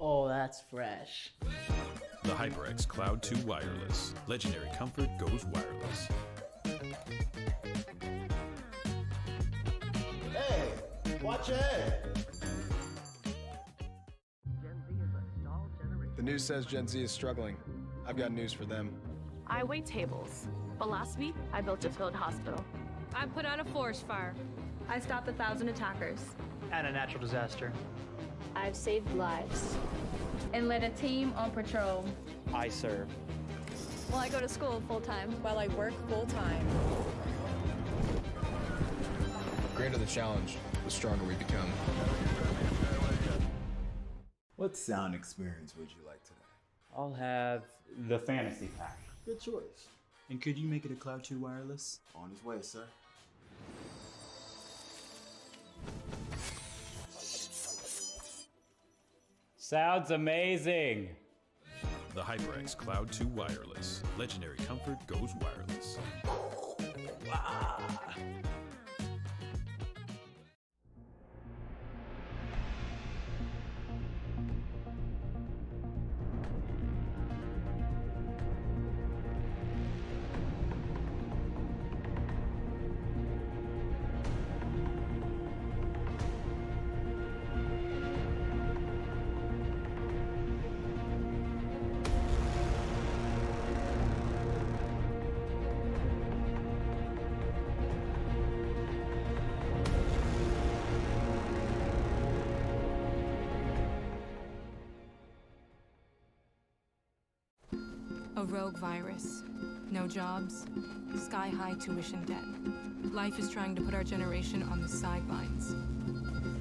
Oh, that's fresh. The HyperX Cloud 2 Wireless. Legendary comfort goes wireless. Hey, watch your head. The news says Gen Z is struggling. I've got news for them. I wait tables, but last week I built a field hospital. I put out a forest fire. I stopped 1,000 attackers. And a natural disaster. I've saved lives and led a team on patrol. I serve. Well, I go to school full-time. While I work full-time. The greater the challenge, the stronger we become. What sound experience would you like today? I'll have the fantasy pack. Good choice. And could you make it a Cloud 2 wireless? On his way, sir. Sounds amazing. The HyperX Cloud 2 Wireless. Legendary comfort goes wireless. A rogue virus. No jobs. Sky-high tuition debt. Life is trying to put our generation on the sidelines.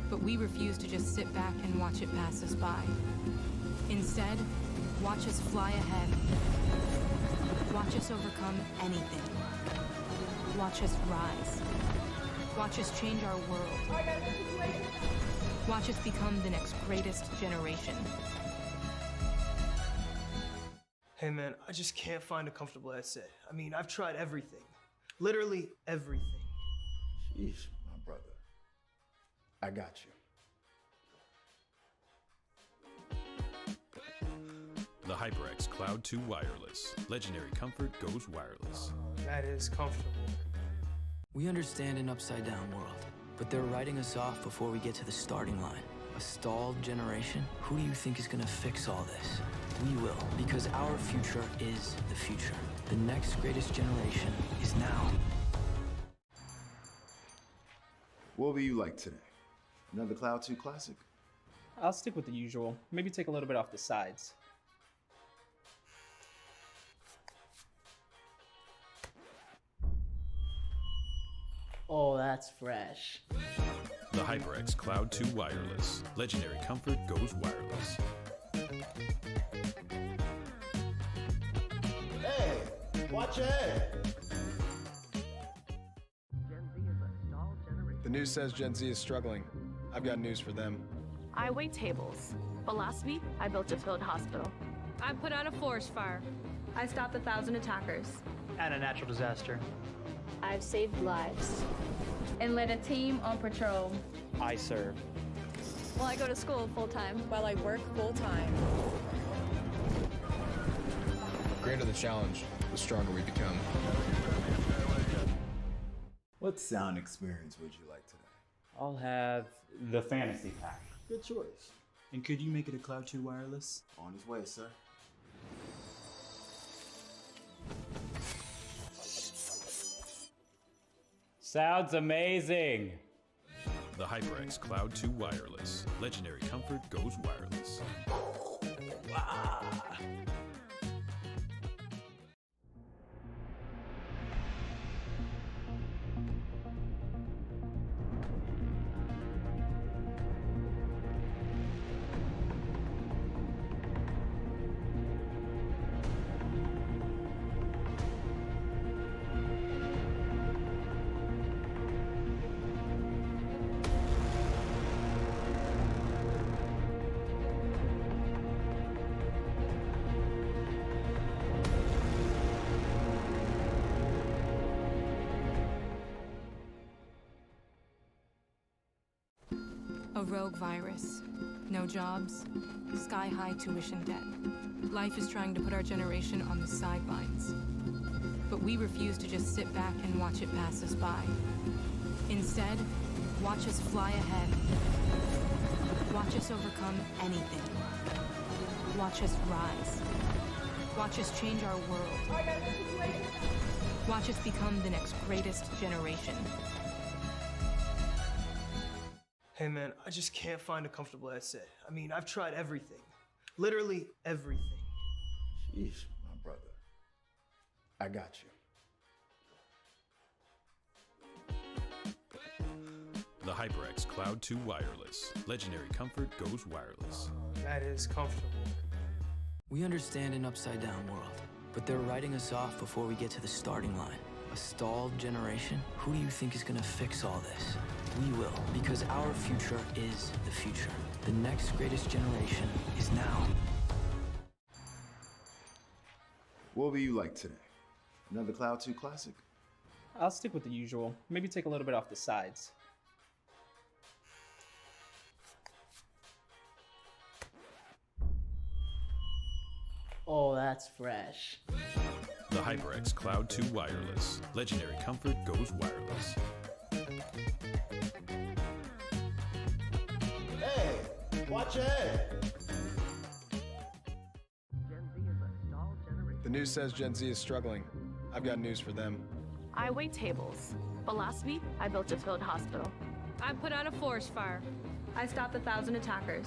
But we refuse to just sit back and watch it pass us by. Instead, watch us fly ahead. Watch us overcome anything. Watch us rise. Watch us change our world. Watch us become the next greatest generation. Hey man, I just can't find a comfortable essay. I mean, I've tried everything. Literally everything. Sheesh, my brother. I got you. The HyperX Cloud 2 Wireless. Legendary comfort goes wireless. That is comfortable. We understand an upside-down world, but they're writing us off before we get to the starting line. A stalled generation? Who do you think is gonna fix all this? We will, because our future is the future. The next greatest generation is now. What will you like today? Another Cloud 2 classic? I'll stick with the usual. Maybe take a little bit off the sides. Oh, that's fresh. The HyperX Cloud 2 Wireless. Legendary comfort goes wireless. Hey, watch your head. The news says Gen Z is struggling. I've got news for them. I wait tables, but last week I built a field hospital. I put out a forest fire. I stopped 1,000 attackers. And a natural disaster. I've saved lives and led a team on patrol. I serve. Well, I go to school full-time. While I work full-time. The greater the challenge, the stronger we become. What sound experience would you like today? I'll have the fantasy pack. Good choice. And could you make it a Cloud 2 wireless? On his way, sir. Sounds amazing. The HyperX Cloud 2 Wireless. Legendary comfort goes wireless. A rogue virus. No jobs. Sky-high tuition debt. Life is trying to put our generation on the sidelines. But we refuse to just sit back and watch it pass us by. Instead, watch us fly ahead. Watch us overcome anything. Watch us rise. Watch us change our world. Watch us become the next greatest generation. Hey man, I just can't find a comfortable headset. I mean, I've tried everything. Literally everything. Sheesh, my brother. I got you. The HyperX Cloud 2 Wireless. Legendary comfort goes wireless. That is comfortable. We understand an upside-down world, but they're writing us off before we get to the starting line. A stalled generation? Who do you think is gonna fix all this? We will, because our future is the future. The next greatest generation is now. What will you like today? Another Cloud 2 classic? I'll stick with the usual. Maybe take a little bit off the sides. Oh, that's fresh. The HyperX Cloud 2 Wireless. Legendary comfort goes wireless. Hey, watch your head. The news says Gen Z is struggling. I've got news for them. I wait tables. But last week, I built a field hospital. I put out a forest fire. I stopped 1,000 attackers.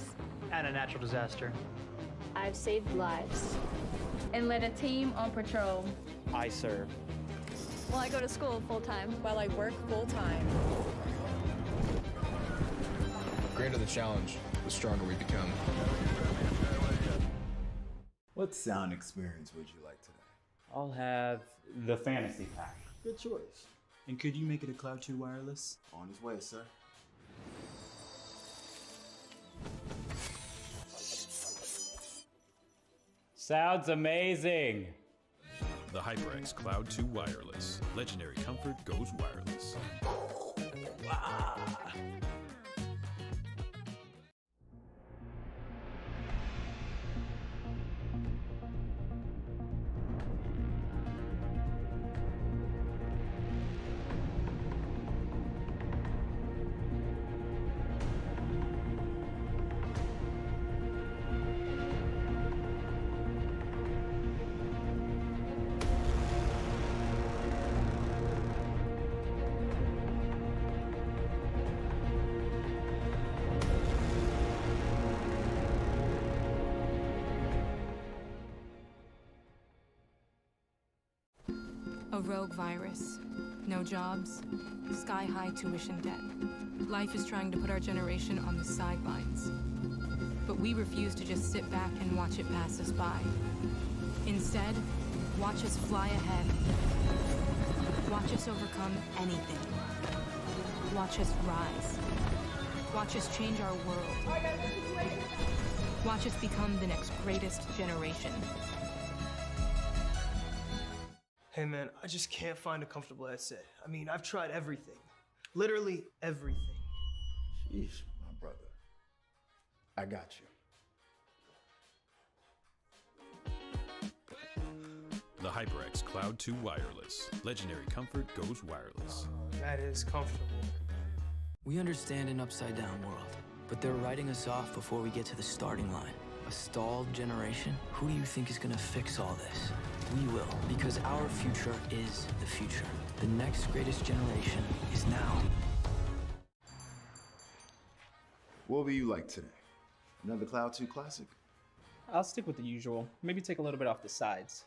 And a natural disaster. I've saved lives and led a team on patrol. I serve. Well, I go to school full time. While I work full-time. The greater the challenge, the stronger we become. What sound experience would you like today? I'll have the fantasy pack. Good choice. And could you make it a Cloud 2 wireless? On his way, sir. Sounds amazing. The HyperX Cloud 2 Wireless. Legendary comfort goes wireless. A rogue virus. No jobs. Sky-high tuition debt. Life is trying to put our generation on the sidelines. But we refuse to just sit back and watch it pass us by. Instead, watch us fly ahead. Watch us overcome anything. Watch us rise. Watch us change our world. Watch us become the next greatest generation. Hey man, I just can't find a comfortable headset. I mean, I've tried everything. Literally everything. Sheesh, my brother. I got you. The HyperX Cloud 2 Wireless. Legendary comfort goes wireless. That is comfortable. We understand an upside-down world, but they're writing us off before we get to the starting line. A stalled generation? Who do you think is gonna fix all this? We will, because our future is the future. The next greatest generation is now. What will you like today? Another Cloud 2 classic? I'll stick with the usual. Maybe take a little bit off the sides.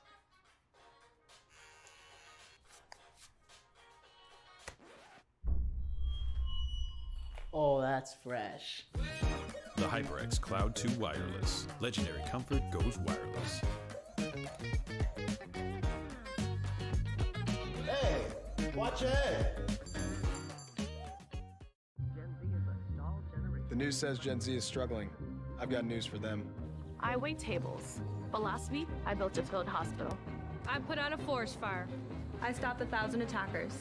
Oh, that's fresh. The HyperX Cloud 2 Wireless. Legendary comfort goes wireless. Hey, watch your head. The news says Gen Z is struggling. I've got news for them. I wait tables. But last week, I built a field hospital. I put out a forest fire. I stopped 1,000 attackers.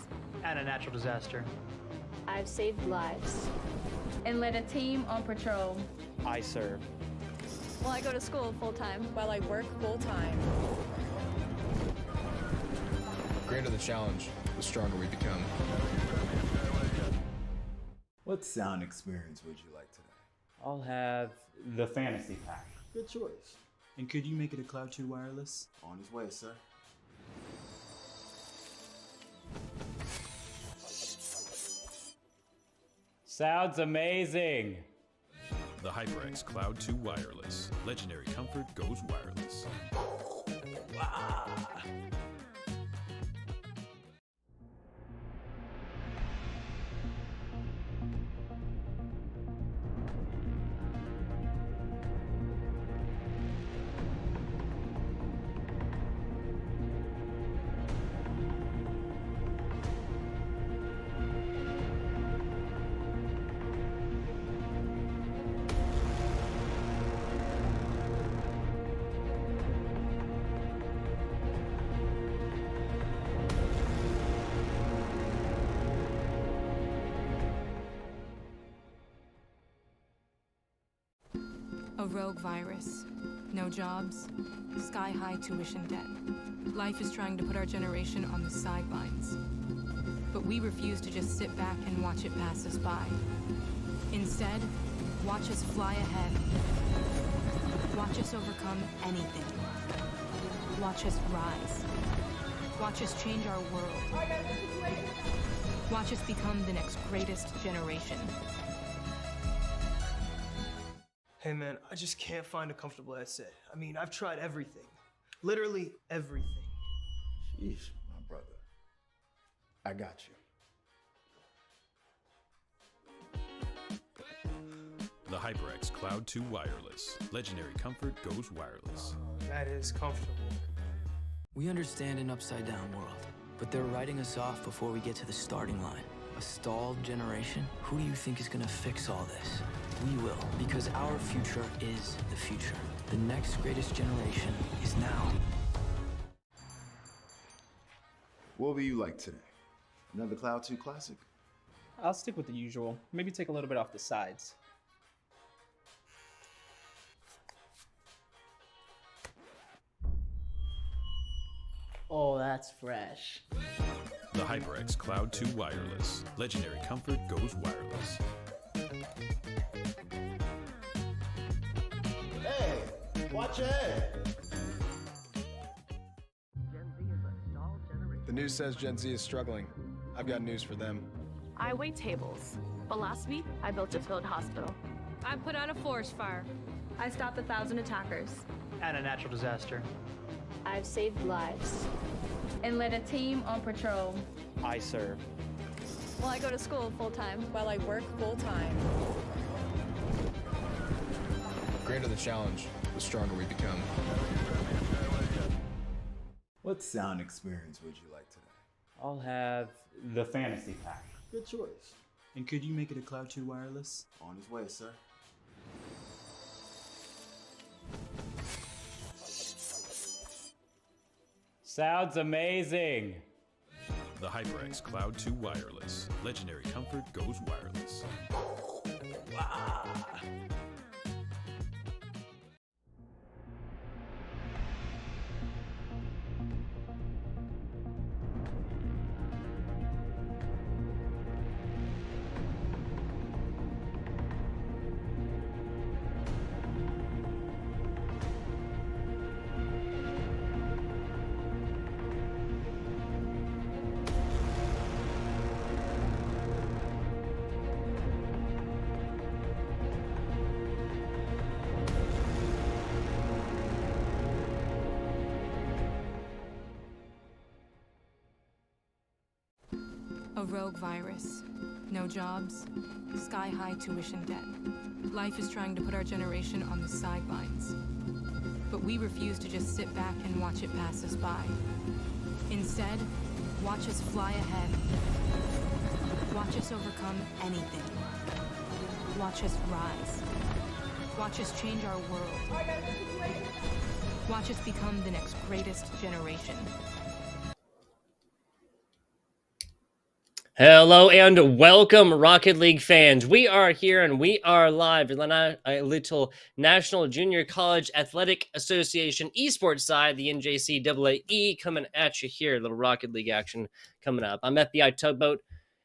And a natural disaster. I've saved lives and led a team on patrol. I serve. Well, I go to school full time. While I work full time. The greater the challenge, the stronger we become. What sound experience would you like today? I'll have the fantasy pack. Good choice. And could you make it a Cloud 2 wireless? On his way, sir. Sounds amazing. The HyperX Cloud 2 Wireless. Legendary comfort goes wireless. A rogue virus. No jobs. Sky-high tuition debt. Life is trying to put our generation on the sidelines. But we refuse to just sit back and watch it pass us by. Instead, watch us fly ahead. Watch us overcome anything. Watch us rise. Watch us change our world. Watch us become the next greatest generation. Hey man, I just can't find a comfortable headset. I mean, I've tried everything. Literally everything. Sheesh, my brother. I got you. The HyperX Cloud 2 Wireless. Legendary comfort goes wireless. That is comfortable. We understand an upside-down world, but they're writing us off before we get to the starting line. A stalled generation? Who do you think is gonna fix all this? We will, because our future is the future. The next greatest generation is now. What will you like today? Another Cloud 2 classic? I'll stick with the usual. Maybe take a little bit off the sides. Oh, that's fresh. The HyperX Cloud 2 Wireless. Legendary comfort goes wireless. Hey, watch ahead. The news says Gen Z is struggling. I've got news for them. I wait tables, but last week I built a field hospital. I put out a forest fire. I stopped 1,000 attackers. And a natural disaster. I've saved lives and led a team on patrol. I serve. Well, I go to school full time. While I work full time. The greater the challenge, the stronger we become. What sound experience would you like today? I'll have the fantasy pack. Good choice. And could you make it a Cloud 2 wireless? On his way, sir. Sounds amazing. The HyperX Cloud 2 Wireless. Legendary comfort goes wireless. A rogue virus. No jobs. Sky-high tuition debt. Life is trying to put our generation on the sidelines. But we refuse to just sit back and watch it pass us by. Instead, watch us fly ahead. Watch us overcome anything. Watch us rise. Watch us change our world. Watch us become the next greatest generation. Hello and welcome, Rocket League fans. We are here and we are live in a little National Junior College Athletic Association esports side, the NJCAAE, coming at you here. A little Rocket League action coming up. I'm FBI Tugboat,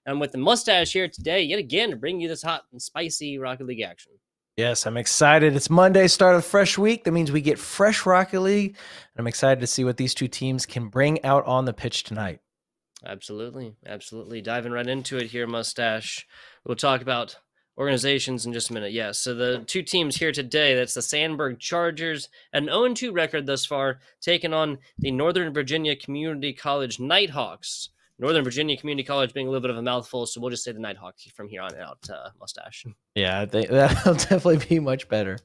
and I'm with the Mustache here today, yet again, to bring you this hot and spicy Rocket League action. Yes, I'm excited. It's Monday, start of the fresh week. That means we get fresh Rocket League, and I'm excited to see what these two teams can bring out on the pitch tonight. Absolutely. Diving right into it here, Mustache. We'll talk about organizations in just a minute. Yes, so the two teams here today, that's the Sandburg Chargers, an 0-2 record thus far, taking on the Northern Virginia Community College Nighthawks. Northern Virginia Community College being a little bit of a mouthful, so we'll just say the Nighthawks from here on out, Mustache. Yeah, that'll definitely be much better.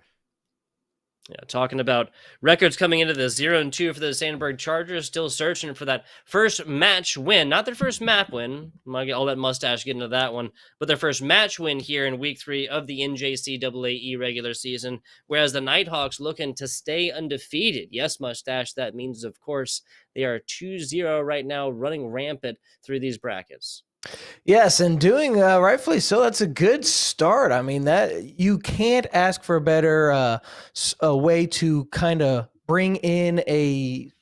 Yeah, talking about records coming into the 0-2 for the Sandburg Chargers, still searching for that first match win. Not their first map win. I'll let Mustache get into that one. But their first match win here in Week 3 of the NJCAAE regular season, whereas the Nighthawks looking to stay undefeated. Yes, Mustache, that means, of course, they are 2-0 right now, running rampant through these brackets. Yes, and doing rightfully so. That's a good start. I mean, that you can't ask for a better a way to kind of bring in a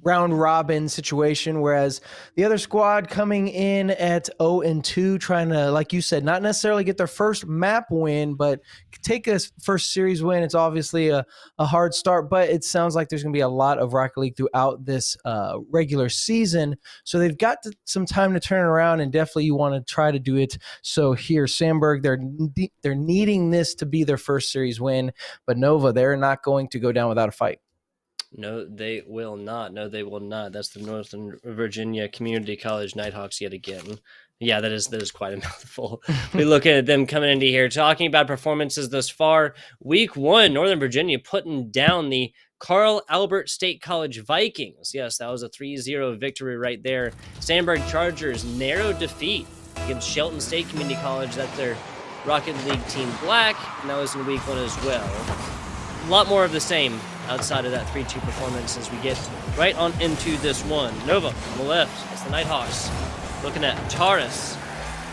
round robin situation, whereas the other squad coming in at 0-2, trying to, like you said, not necessarily get their first map win, but take a first series win. It's obviously a hard start, but it sounds like there's going to be a lot of Rocket League throughout this regular season. So they've got some time to turn around, and definitely you want to try to do it. So here, Sandburg, they're needing this to be their first series win, but Nova, they're not going to go down without a fight. No, they will not. That's the Northern Virginia Community College Nighthawks yet again. Yeah, that is quite a mouthful. We look at them coming into here, talking about performances thus far. Week 1, Northern Virginia putting down the Carl Albert State College Vikings. Yes, that was a 3-0 victory right there. Sandburg Chargers, narrow defeat against Shelton State Community College. That's their Rocket League Team Black, and that was in Week 1 as well. A lot more of the same outside of that 3-2 performance as we get right on into this one. Nova on the left, it's the Nighthawks. Looking at Taurus,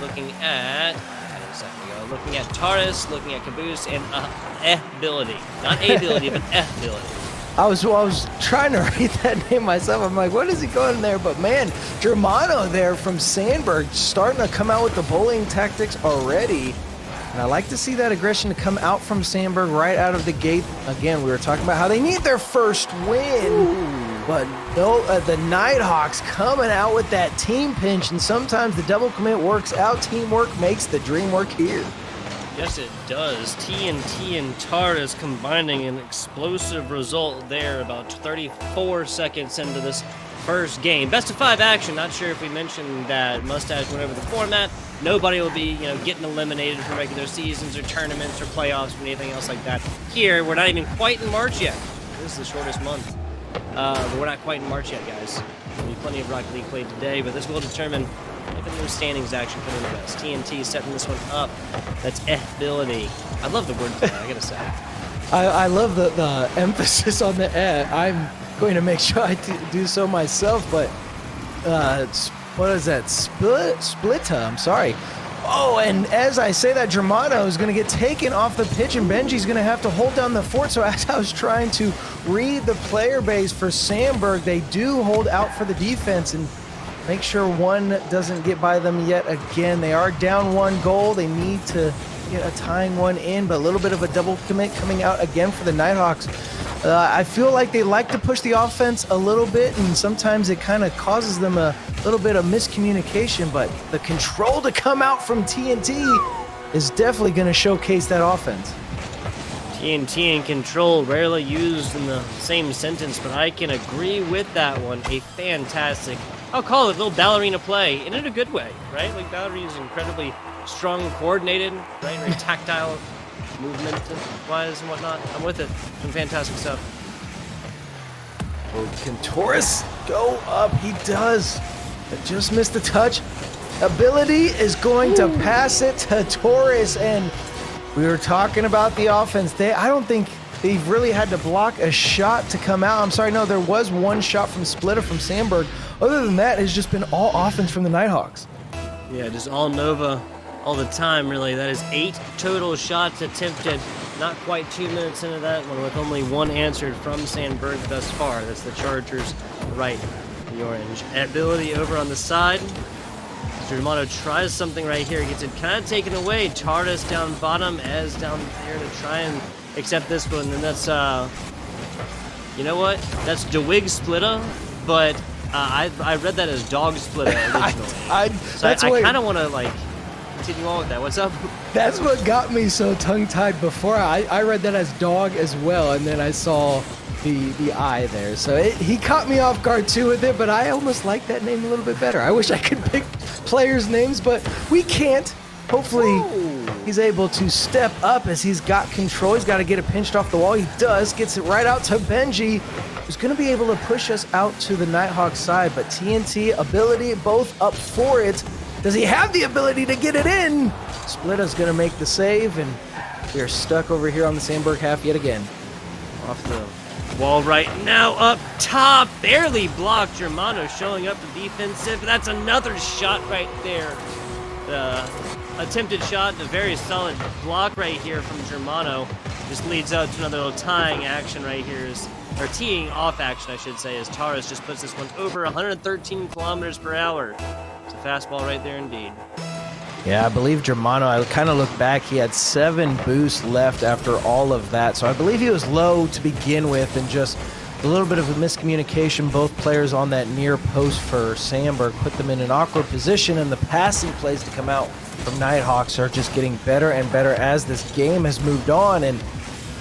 looking at Taurus, looking at Caboose, and ability. Not ability, but ability. I was trying to read that name myself. I'm like, what is he going there? But man, Germano there from Sandburg starting to come out with the bullying tactics already. And I like to see that aggression to come out from Sandburg right out of the gate. Again, we were talking about how they need their first win. Ooh. But no, the Nighthawks coming out with that team pinch. And sometimes the double commit works out. Teamwork makes the dream work here. Yes, it does. TNT and Taurus combining an explosive result there about 34 seconds into this first game. Best of 5 action. Not sure if we mentioned that Mustache went over the format. Nobody will be, getting eliminated from regular seasons or tournaments or playoffs or anything else like that. Here, we're not even quite in March yet. This is the shortest month. But we're not quite in March yet, guys. There'll be plenty of Rocket League played today, but this will determine if a new standings action coming the best. TNT setting this one up. That's ability. I love the word play, I gotta say. I love the emphasis on the I'm going to make sure I do so myself, but what is that? Splitta, I'm sorry. Oh, and as I say that, Germano is going to get taken off the pitch, and Benji's going to have to hold down the fort. So as I was trying to read the player base for Sandburg, they do hold out for the defense and make sure one doesn't get by them yet again. They are down 1 goal. They need to get a tying one in, but a little bit of a double commit coming out again for the Nighthawks. I feel like they like to push the offense a little bit, and sometimes it kind of causes them a little bit of miscommunication, but the control to come out from TNT is definitely going to showcase that offense. TNT and control, rarely used in the same sentence, but I can agree with that one. A fantastic, I'll call it a little ballerina play, and in a good way, right? Like, Ballerina is incredibly strong, coordinated, right? Very tactile, movement-wise and whatnot. I'm with it. Some fantastic stuff. Oh, can Taurus go up? He does. But just missed the touch. Ability is going to pass it to Taurus, and we were talking about the offense. I don't think they've really had to block a shot to come out. I'm sorry, no, there was one shot from Splitter from Sandburg. Other than that, it's just been all offense from the Nighthawks. Yeah, just all Nova all the time, really. That is 8 total shots attempted. Not quite 2 minutes into that one, with only 1 answered from Sandburg thus far. That's the Chargers right, the orange. Ability over on the side. Germano tries something right here. Gets it kind of taken away. Tardis down bottom, as down there to try and accept this one. And that's, you know what? That's DeWig Splitta, but I read that as Dog Splitta originally. So I kind of want to, like, continue on with that. What's up? That's what got me so tongue-tied before. I read that as dog as well, and then I saw the I there. So he caught me off guard too with it, but I almost like that name a little bit better. I wish I could pick players' names, but we can't. Hopefully he's able to step up as he's got control. He's got to get it pinched off the wall. He does. Gets it right out to Benji, who's going to be able to push us out to the Nighthawk side, but TNT, ability, both up for it. Does he have the ability to get it in? Splitta's going to make the save, and we are stuck over here on the Sandburg half yet again. Off the wall right now, up top, barely blocked. Germano showing up the defensive. That's another shot right there. The attempted shot, a very solid block right here from Germano. Just leads out to another little tying action right here, or teeing off action, I should say, as Taurus just puts this one over 113 kilometers per hour. It's a fastball right there indeed. Yeah, I believe Germano, I kind of look back, he had 7 boosts left after all of that. So I believe he was low to begin with, and just a little bit of a miscommunication. Both players on that near post for Sandburg put them in an awkward position, and the passing plays to come out from Nighthawks are just getting better and better as this game has moved on. And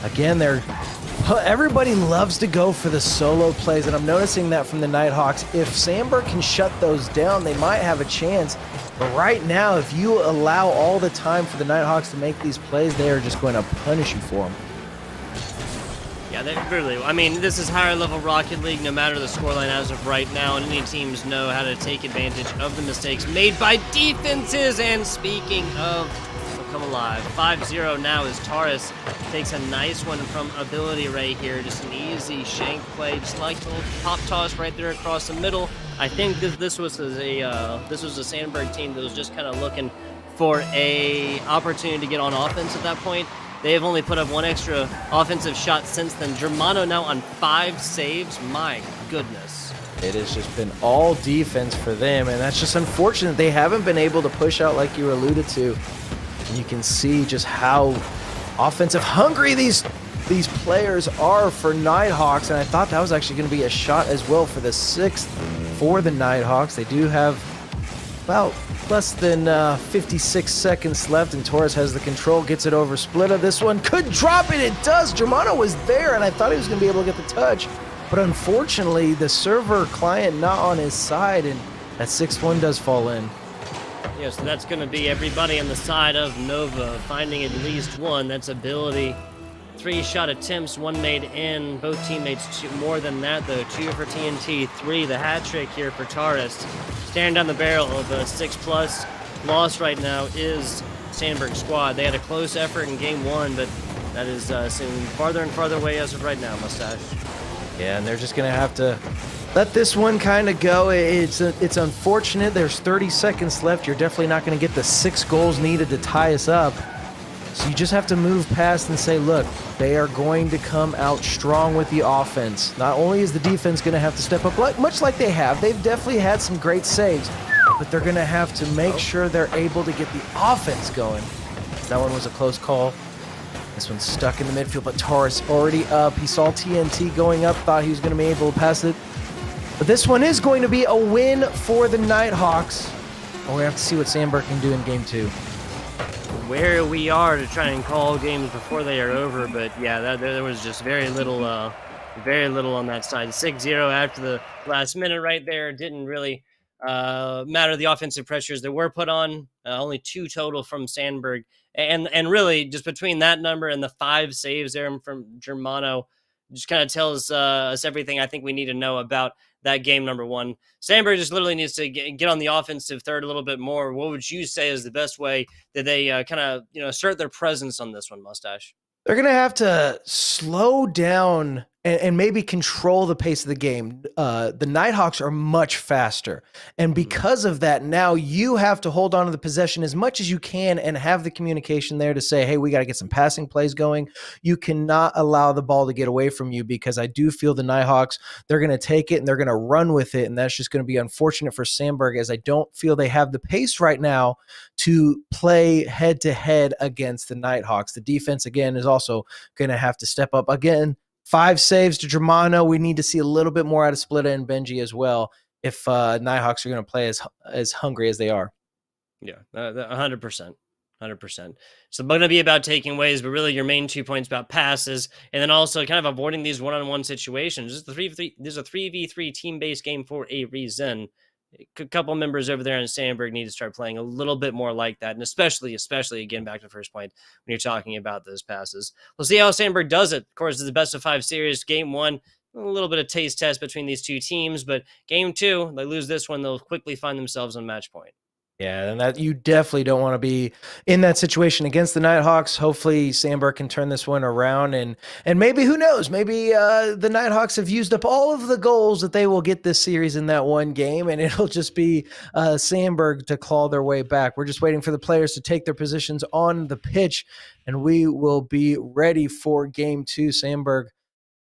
again, everybody loves to go for the solo plays, and I'm noticing that from the Nighthawks. If Sandburg can shut those down, they might have a chance. But right now, if you allow all the time for the Nighthawks to make these plays, they are just going to punish you for them. Yeah, they really. I mean, this is higher level Rocket League, no matter the scoreline as of right now, and any teams know how to take advantage of the mistakes made by defenses. And speaking of come alive, 5-0 now as Taurus takes a nice one from ability right here. Just an easy shank play, just like the little pop toss right there across the middle. I think this was a Sandburg team that was just kind of looking for a opportunity to get on offense at that point. They have only put up 1 extra offensive shot since then. Germano now on 5 saves. My goodness. It has just been all defense for them, and that's just unfortunate. They haven't been able to push out like you alluded to. And you can see just how offensive hungry these players are for Nighthawks, and I thought that was actually going to be a shot as well for the 6th for the Nighthawks. They do have about less than 56 seconds left, and Torres has the control, gets it over Splitta. This one could drop it. It does. Germano was there, and I thought he was going to be able to get the touch, but unfortunately, the server client not on his side, and that 6th one does fall in. Yeah, so that's going to be everybody on the side of Nova finding at least one. That's ability. 3 shot attempts, 1 made in. Both teammates more than that, though. 2 for TNT, 3 the hat trick here for Taurus. Staring down the barrel of a 6+ loss right now is Sandburg squad. They had a close effort in game 1, but that is seeming farther and farther away as of right now, Mustache. Yeah, and they're just going to have to let this one kind of go. It's unfortunate. There's 30 seconds left. You're definitely not going to get the 6 goals needed to tie us up. So you just have to move past and say, look, they are going to come out strong with the offense. Not only is the defense going to have to step up, much like they have, they've definitely had some great saves, but they're going to have to make sure they're able to get the offense going. That one was a close call. This one's stuck in the midfield, but Taurus already up. He saw TNT going up, thought he was going to be able to pass it. But this one is going to be a win for the Nighthawks. We're going to have to see what Sandburg can do in game 2. Where we are to try and call games before they are over, but yeah, there was just very little on that side. 6-0 after the last minute right there. Didn't really matter the offensive pressures that were put on. Only 2 total from Sandburg, and really just between that number and the 5 saves there from Germano, just kind of tells us everything I think we need to know about that game number 1. Sandburg just literally needs to get on the offensive third a little bit more. What would you say is the best way that they kind of assert their presence on this one, Mustache? They're going to have to slow down and maybe control the pace of the game. The Nighthawks are much faster. And because of that, now you have to hold on to the possession as much as you can and have the communication there to say, hey, we got to get some passing plays going. You cannot allow the ball to get away from you, because I do feel the Nighthawks, they're going to take it and they're going to run with it. And that's just going to be unfortunate for Sandburg, as I don't feel they have the pace right now to play head-to-head against the Nighthawks. The defense, again, is also going to have to step up. Again, 5 saves to Germano. We need to see a little bit more out of Splitta and Benji as well if Nighthawks are going to play as hungry as they are. Yeah, 100%. 100%. So it's going to be about taking ways, but really your main 2 points about passes, and then also kind of avoiding these one-on-one situations. This is a 3v3 team-based game for a reason. A couple members over there in Sandburg need to start playing a little bit more like that, and especially again, back to the first point, when you're talking about those passes. We'll see how Sandburg does it. Of course, it's the best of 5 series. Game 1, a little bit of taste test between these two teams, but game 2, they lose this one, they'll quickly find themselves on match point. Yeah, and that you definitely don't want to be in that situation against the Nighthawks. Hopefully Sandburg can turn this one around, and maybe, who knows, maybe the Nighthawks have used up all of the goals that they will get this series in that one game, and it'll just be Sandburg to claw their way back. We're just waiting for the players to take their positions on the pitch, and we will be ready for game 2. Sandburg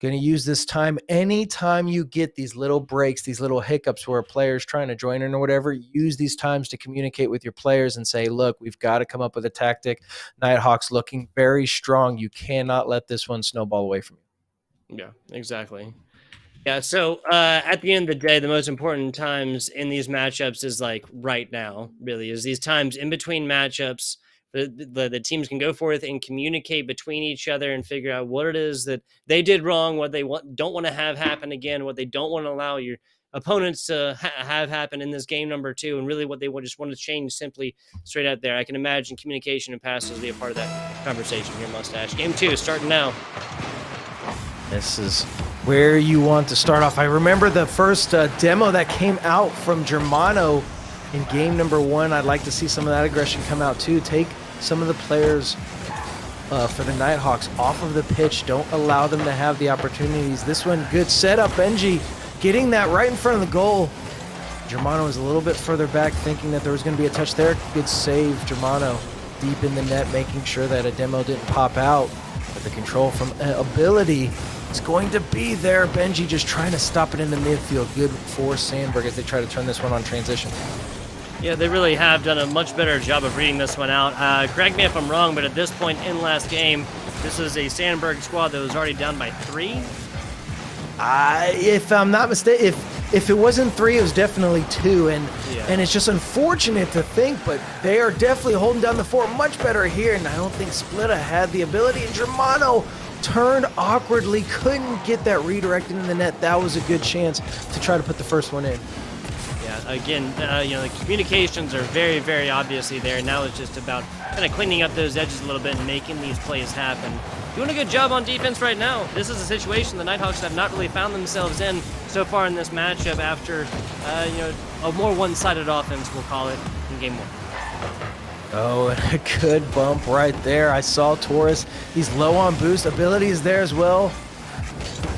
going to use this time. Anytime you get these little breaks, these little hiccups where a player's trying to join in or whatever, use these times to communicate with your players and say, look, we've got to come up with a tactic. Nighthawks looking very strong. You cannot let this one snowball away from you. Yeah, exactly. Yeah, so at the end of the day, the most important times in these matchups is like right now, really, is these times in between matchups. The teams can go forth and communicate between each other and figure out what it is that they did wrong, what they don't want to have happen again, what they don't want to allow your opponents to have happen in this game number 2, and really what they just want to change simply straight out there. I can imagine communication and passes will be a part of that conversation here, Mustache. Game 2 starting now. This is where you want to start off. I remember the first demo that came out from Germano in game number 1. I'd like to see some of that aggression come out too. Take some of the players for the Nighthawks off of the pitch. Don't allow them to have the opportunities. This one, good setup. Benji getting that right in front of the goal. Germano was a little bit further back, thinking that there was going to be a touch there. Good save, Germano deep in the net, making sure that a demo didn't pop out. But the control from ability is going to be there. Benji just trying to stop it in the midfield. Good for Sandburg as they try to turn this one on transition. Yeah, they really have done a much better job of reading this one out. Correct me if I'm wrong, but at this point in last game, this is a Sandburg squad that was already down by 3. If I'm not mistaken, if it wasn't 3, it was definitely 2, and it's just unfortunate to think, but they are definitely holding down the fort much better here, and I don't think Splitta had the ability, and Germano turned awkwardly, couldn't get that redirected in the net. That was a good chance to try to put the first one in. Again, the communications are very, very obviously there. Now it's just about kind of cleaning up those edges a little bit and making these plays happen. Doing a good job on defense right now. This is a situation the Nighthawks have not really found themselves in so far in this matchup after, a more one-sided offense, we'll call it, in game 1. Oh, and a good bump right there. I saw Torres. He's low on boost. Ability is there as well.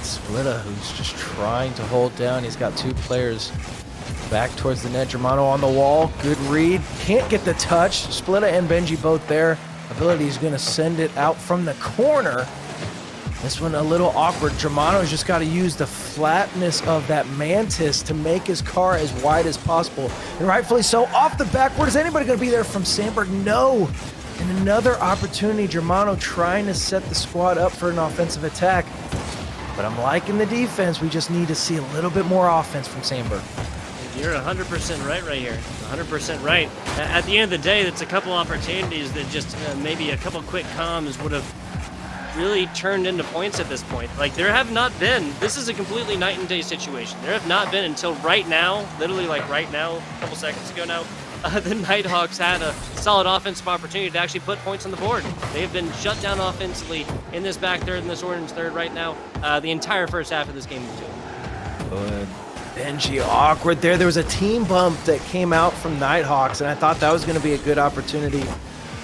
Splitta, who's just trying to hold down. He's got 2 players back towards the net. Germano on the wall. Good read. Can't get the touch. Splitta and Benji both there. Ability is going to send it out from the corner. This one a little awkward. Germano's just got to use the flatness of that Mantis to make his car as wide as possible. And rightfully so. Off the backward. Is anybody going to be there from Sandburg? No. And another opportunity. Germano trying to set the squad up for an offensive attack. But I'm liking the defense. We just need to see a little bit more offense from Sandburg. You're 100% right here. 100% right. At the end of the day, it's a couple opportunities that just maybe a couple quick comms would have really turned into points at this point. Like, there have not been, this is a completely night and day situation. There have not been until right now, literally like right now, a couple seconds ago now, the Nighthawks had a solid offensive opportunity to actually put points on the board. They've been shut down offensively in this back third and this orange third right now, the entire first half of this game. Good. Benji awkward there. There was a team bump that came out from Nighthawks, and I thought that was going to be a good opportunity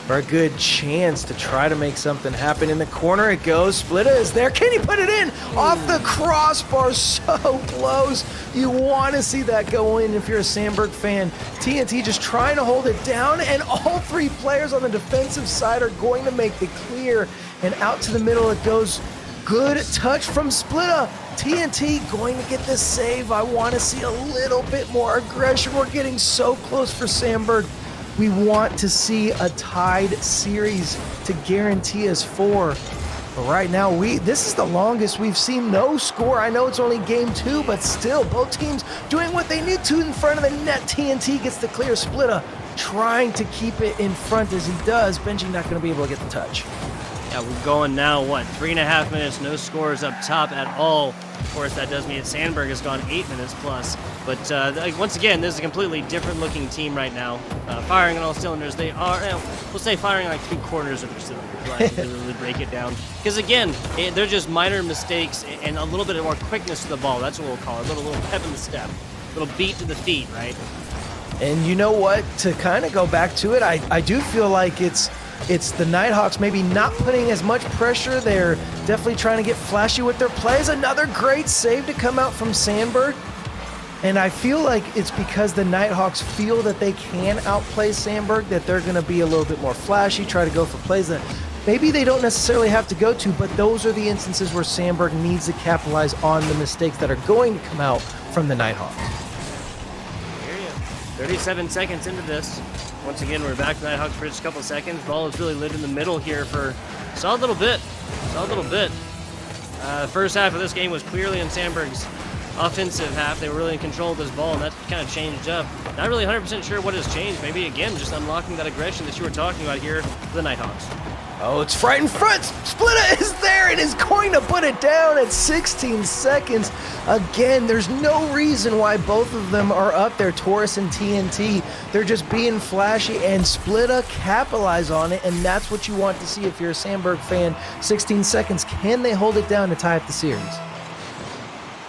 for a good chance to try to make something happen. In the corner it goes. Splitta is there. Can he put it in? Off the crossbar, so close. You want to see that go in if you're a Sandburg fan. TNT just trying to hold it down, and all three players on the defensive side are going to make the clear, and out to the middle it goes. Good touch from Splitta. TNT going to get this save. I want to see a little bit more aggression. We're getting so close for Sandburg. We want to see a tied series to guarantee us 4. But right now, this is the longest we've seen no score. I know it's only game 2, but still, both teams doing what they need to in front of the net. TNT gets the clear. Splitta trying to keep it in front as he does. Benji not going to be able to get the touch. Yeah, we're going now, 3.5 minutes, no scores up top at all. Of course, that does mean that Sandburg has gone 8 minutes plus. But once again, this is a completely different looking team right now. Firing on all cylinders. They are, we'll say firing like 3 quarters of their cylinders, right? To really break it down. Because again, they're just minor mistakes and a little bit more quickness to the ball. That's what we'll call it. A little pep in the step. A little beat to the feet, right? And you know what? To kind of go back to it, I do feel like it's the Nighthawks maybe not putting as much pressure. They're definitely trying to get flashy with their plays. Another great save to come out from Sandburg. And I feel like it's because the Nighthawks feel that they can outplay Sandburg, that they're going to be a little bit more flashy, try to go for plays that maybe they don't necessarily have to go to, but those are the instances where Sandburg needs to capitalize on the mistakes that are going to come out from the Nighthawks. 37 seconds into this. Once again, we're back to Nighthawks for just a couple of seconds. Ball has really lived in the middle here for a solid little bit. First half of this game was clearly in Sandburg's offensive half. They were really in control of this ball, and that kind of changed up. Not really 100% sure what has changed. Maybe, again, just unlocking that aggression that you were talking about here for the Nighthawks. Oh, it's right in front. Splitta is there and is going to put it down at 16 seconds. Again, there's no reason why both of them are up there, Taurus and TNT. They're just being flashy, and Splitta capitalize on it, and that's what you want to see if you're a Sandburg fan. 16 seconds. Can they hold it down to tie up the series?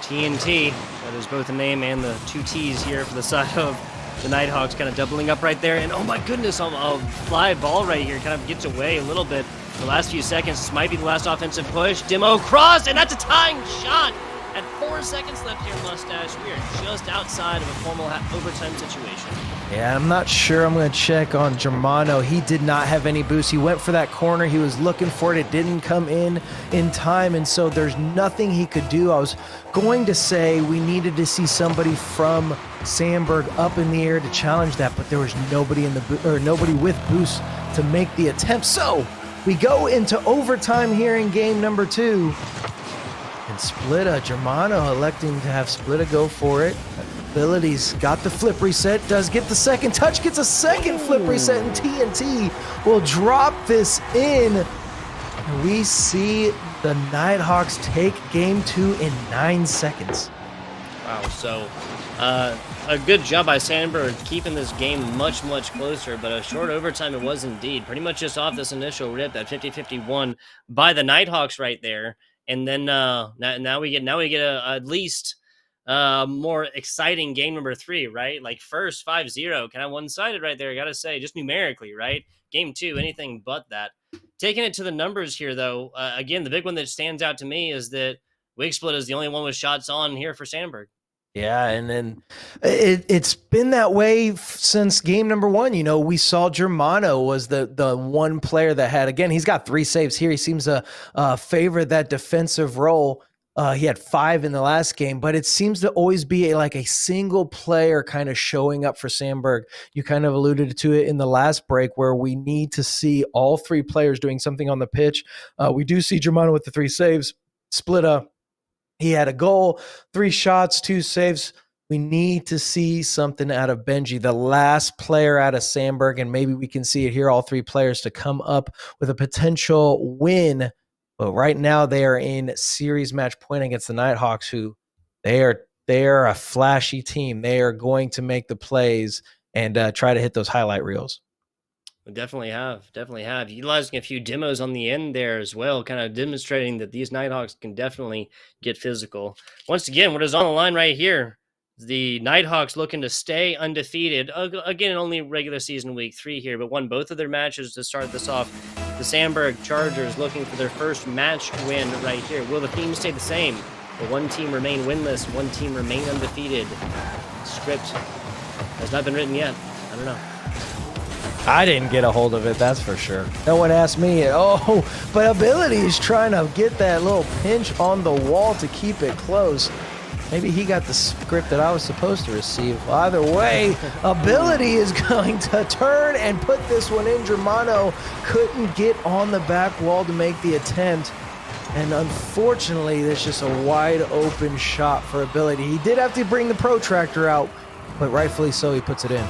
TNT, that is both the name and the 2 T's here for the side of the Nighthawks, kind of doubling up right there. And oh my goodness, a fly ball right here kind of gets away a little bit. The last few seconds, this might be the last offensive push. Demo cross, and that's a tying shot. At 4 seconds left here, Mustache. We are just outside of a formal overtime situation. Yeah, I'm not sure. I'm going to check on Germano. He did not have any boost. He went for that corner. He was looking for it. It didn't come in time, and so there's nothing he could do. I was going to say we needed to see somebody from Sandburg up in the air to challenge that, but there was nobody nobody with boost to make the attempt. So we go into overtime here in game number 2. And Splitta, Germano electing to have Splitta go for it. Abilities got the flip reset, does get the second touch, gets a second flip reset, and TNT will drop this in. And we see the Nighthawks take game 2 in 9 seconds. Wow, so a good job by Sandburg keeping this game much, much closer, but a short overtime it was indeed. Pretty much just off this initial rip, that 50-51 by the Nighthawks right there. And then now we get at least more exciting game number 3, right? Like first 5-0, kind of one-sided right there, I gotta say, just numerically, right? Game 2, anything but that. Taking it to the numbers here, though, again, the big one that stands out to me is that Wigsplit is the only one with shots on here for Sandburg. Yeah, and then it's been that way since game number 1. You know, we saw Germano was the one player that had, again, he's got 3 saves here. He seems to favor that defensive role. He had 5 in the last game, but it seems to always be a single player kind of showing up for Sandburg. You kind of alluded to it in the last break where we need to see all 3 players doing something on the pitch. We do see Germano with the 3 saves. Splitta, he had a goal, 3 shots, 2 saves. We need to see something out of Benji, the last player out of Sandburg, and maybe we can see it here, all 3 players to come up with a potential win. But right now they are in series match point against the Nighthawks, who they are a flashy team. They are going to make the plays and try to hit those highlight reels. We definitely have. Utilizing a few demos on the end there as well, kind of demonstrating that these Nighthawks can definitely get physical. Once again, what is on the line right here? The Nighthawks looking to stay undefeated. Again, only regular season week 3 here, but won both of their matches to start this off. The Sandburg Chargers looking for their first match win right here. Will the theme stay the same? Will one team remain winless? One team remain undefeated? Script has not been written yet. I don't know. I didn't get a hold of it, that's for sure. No one asked me. Oh, but Ability is trying to get that little pinch on the wall to keep it close. Maybe he got the script that I was supposed to receive. Either way, Ability is going to turn and put this one in. Germano couldn't get on the back wall to make the attempt. And unfortunately, there's just a wide open shot for Ability. He did have to bring the protractor out, but rightfully so, he puts it in.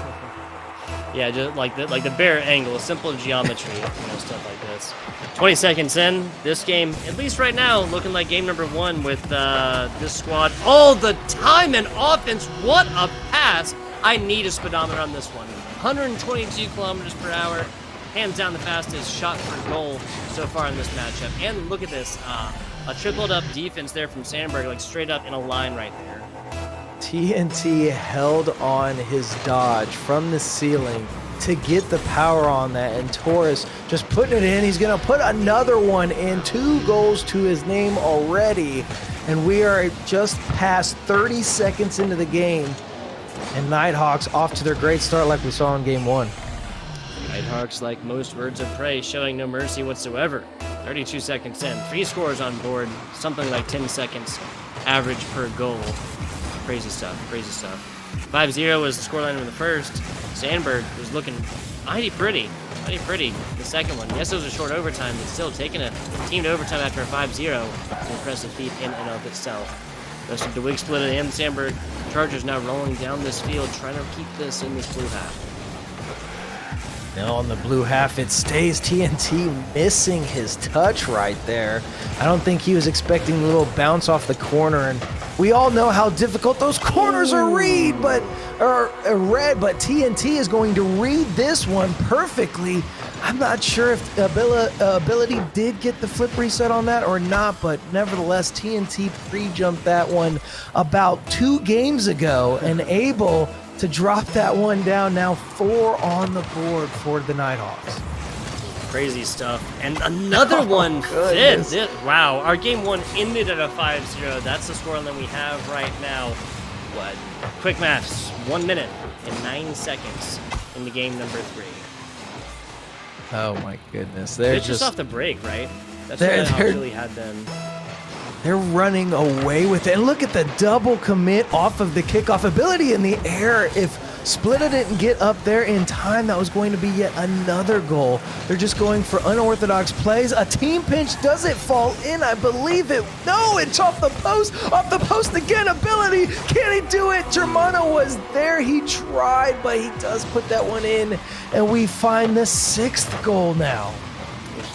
Yeah, just like the bare angle, simple geometry, stuff like this. 20 seconds in, this game, at least right now, looking like game number 1 with this squad. All the time and offense, what a pass! I need a speedometer on this one. 122 kilometers per hour, hands down the fastest shot per goal so far in this matchup. And look at this, a tripled up defense there from Sandburg, like straight up in a line right there. TNT held on his dodge from the ceiling to get the power on that, and Torres just putting it in. He's going to put another one in. 2 goals to his name already, and we are just past 30 seconds into the game, and Nighthawks off to their great start like we saw in game 1. Nighthawks, like most birds of prey, showing no mercy whatsoever. 32 seconds in, 3 scores on board, something like 10 seconds average per goal. Crazy stuff, crazy stuff. 5-0 was the scoreline in the first. Sandburg was looking mighty pretty. The second one. Yes, it was a short overtime, but still taking a team to overtime after a 5-0. An impressive feat in and of itself. Rest of the week split and Sandburg Chargers now rolling down this field, trying to keep this in this blue half. Now on the blue half, it stays. TNT missing his touch right there. I don't think he was expecting a little bounce off the corner, and we all know how difficult those corners are read, but TNT is going to read this one perfectly. I'm not sure if Ability did get the flip reset on that or not, but nevertheless, TNT pre-jumped that one about 2 games ago and able to drop that one down. Now 4 on the board for the Nighthawks. Crazy stuff. And another one fifth. Wow, our game 1 ended at a 5-0. That's the scoreline we have right now. What? Quick maths. 1 minute and 9 seconds into game number 3. Oh my goodness. They're just off the break, right? That's what Nighthawks really had them. They're running away with it. And look at the double commit off of the kickoff. Ability in the air. If Splitta didn't get up there in time, that was going to be yet another goal. They're just going for unorthodox plays. A team pinch. Does it fall in? I believe it. No, it's off the post. Off the post again. Ability. Can he do it? Germano was there. He tried, but he does put that one in. And we find the 6th goal now.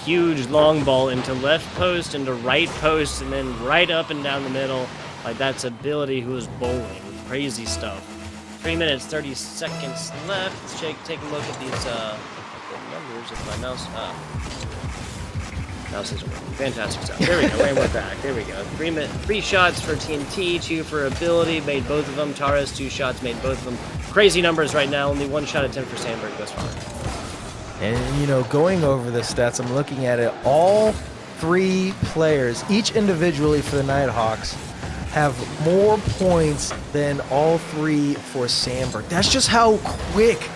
Huge long ball into left post, into right post, and then right up and down the middle. Like, that's Ability who is bowling. Crazy stuff. 3 minutes, 30 seconds left. Let's take a look at these numbers. If my mouse isn't working. Fantastic stuff. There we go. We're back. There we go. 3 shots for TNT, 2 for Ability. Made both of them. Taras, 2 shots, made both of them. Crazy numbers right now. Only 1 shot attempt for Sandburg thus far. And, going over the stats, I'm looking at it. All 3 players, each individually for the Nighthawks, have more points than all 3 for Sandburg. That's just how quick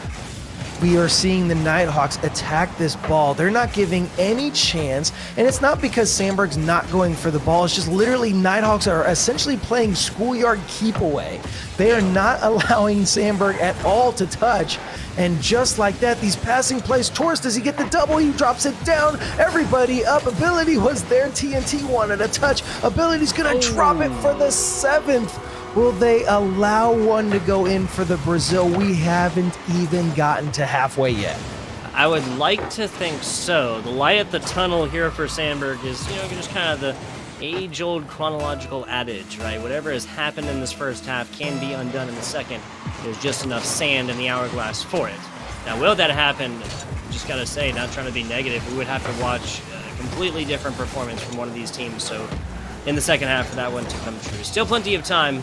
we are seeing the Nighthawks attack this ball. They're not giving any chance, and it's not because Sandburg's not going for the ball. It's just literally Nighthawks are essentially playing schoolyard keep away. They are not allowing Sandburg at all to touch. And just like that, these passing plays. Torres, does he get the double? He drops it down. Everybody up. Ability was there. TNT wanted a touch. Ability's going to drop it for the 7th. Will they allow one to go in for the Brazil? We haven't even gotten to halfway yet. I would like to think so. The light at the tunnel here for Sandburg is, just kind of the age-old chronological adage, right? Whatever has happened in this first half can be undone in the second. There's just enough sand in the hourglass for it. Now, will that happen? Just gotta say, not trying to be negative, we would have to watch a completely different performance from one of these teams. So, in the second half for that one to come true. Still plenty of time.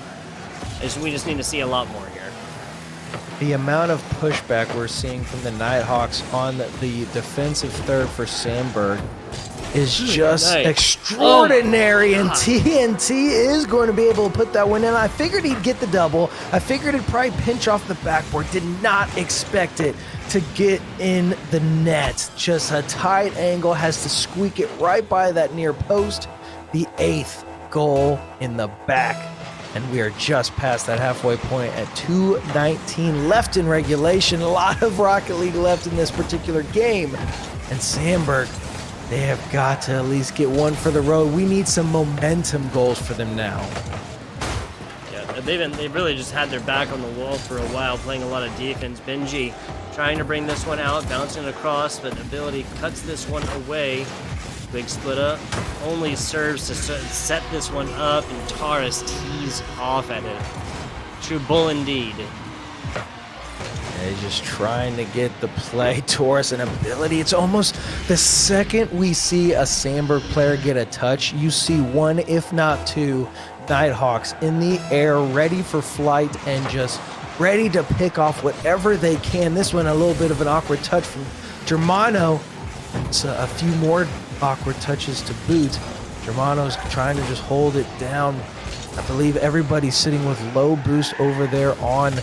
We just need to see a lot more here. The amount of pushback we're seeing from the Nighthawks on the defensive third for Sandburg is just extraordinary, and TNT is going to be able to put that one in. I figured he'd get the double. I figured it'd probably pinch off the backboard. Did not expect it to get in the net. Just a tight angle, has to squeak it right by that near post. The 8th goal in the back. And we are just past that halfway point at 2:19 left in regulation. A lot of Rocket League left in this particular game. And Sandburg, they have got to at least get one for the road. We need some momentum goals for them now. Yeah, they've really just had their back on the wall for a while, playing a lot of defense. Benji trying to bring this one out, bouncing across, but Ability cuts this one away. Big split up only serves to set this one up, and Taurus tees off at it. True bull indeed. They're just trying to get the play. Taurus and Ability. It's almost the second we see a Sandburg player get a touch, you see one, if not two, Nighthawks in the air, ready for flight and just ready to pick off whatever they can. This one, a little bit of an awkward touch from Germano. It's a few more awkward touches to boot. Germano's trying to just hold it down. I believe everybody's sitting with low boost over there on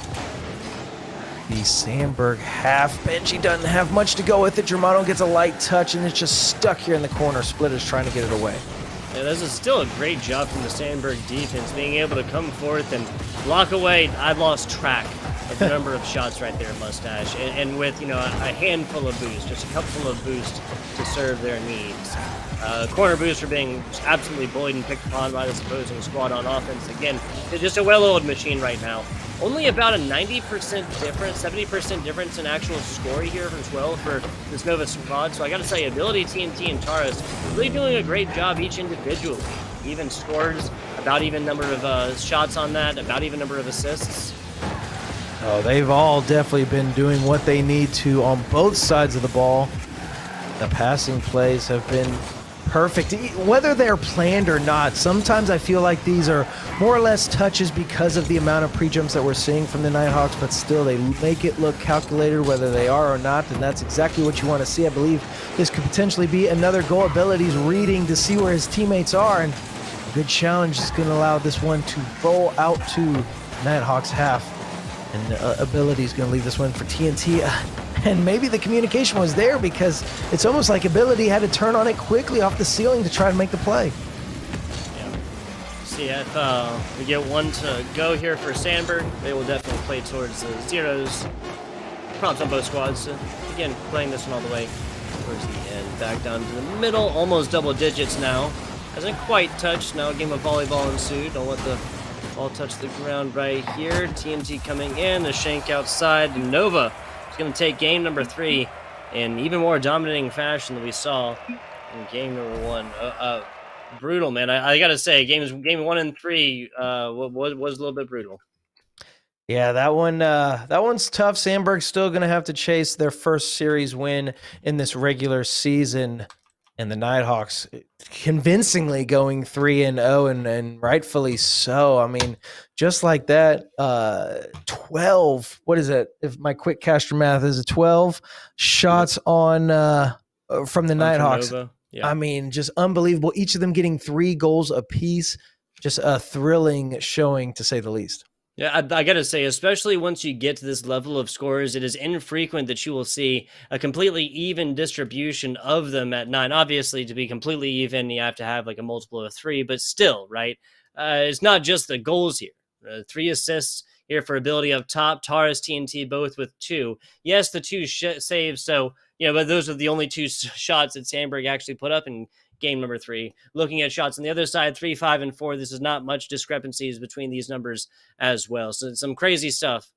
the Sandburg half. Benji doesn't have much to go with it. Germano gets a light touch, and it's just stuck here in the corner. Splitter's trying to get it away. Yeah, this is still a great job from the Sandburg defense, being able to come forth and block away. I lost track of the number of shots right there, Mustache, and with, you know, a handful of boosts, just a couple of boosts to serve their needs. Corner boosts are being absolutely bullied and picked upon by this opposing squad on offense. Again, they're just a well-oiled machine right now. Only about a 90% difference, 70% difference in actual score here as well for this Nova squad. So I got to say, Ability, TNT, and Taurus really doing a great job each individually. Even scores, about even number of shots on that, about even number of assists. Oh, they've all definitely been doing what they need to on both sides of the ball. The passing plays have been perfect, whether they're planned or not. Sometimes I feel like these are more or less touches because of the amount of pre-jumps that we're seeing from the Nighthawks, but still they make it look calculated whether they are or not, and that's exactly what you want to see. I believe this could potentially be another goal. Ability's reading to see where his teammates are, and a good challenge is going to allow this one to roll out to Nighthawks half, and Ability's going to leave this one for TNT. And maybe the communication was there, because it's almost like Ability had to turn on it quickly off the ceiling to try and make the play. Yeah. See if we get one to go here for Sandburg. They will definitely play towards the zeros. Props on both squads. So again, playing this one all the way towards the end. Back down to the middle, almost double digits now. Hasn't quite touched. Now a game of volleyball ensued. Don't let the ball touch the ground right here. TNT coming in, a shank outside. Nova going to take game number 3 in even more dominating fashion than we saw in game number 1. Brutal, man. I got to say, game 1 and 3 was a little bit brutal. Yeah, that one's tough. Sandburg's still going to have to chase their first series win in this regular season, and the Nighthawks convincingly going 3-0, and rightfully so. I mean, just like that, 12, what is it? If my quick caster math is 12 shots on from the Nighthawks. Yeah. I mean, just unbelievable. Each of them getting 3 goals apiece. Just a thrilling showing, to say the least. Yeah, I got to say, especially once you get to this level of scores, it is infrequent that you will see a completely even distribution of them at 9. Obviously, to be completely even, you have to have like a multiple of 3, but still, right? It's not just the goals here. 3 assists here for Ability up top. Taurus, TNT, both with 2. Yes, the 2 saves, so, you know, but those are the only 2 shots that Sandburg actually put up in game number 3. Looking at shots on the other side, 3, 5, and 4. This is not much discrepancies between these numbers as well. So some crazy stuff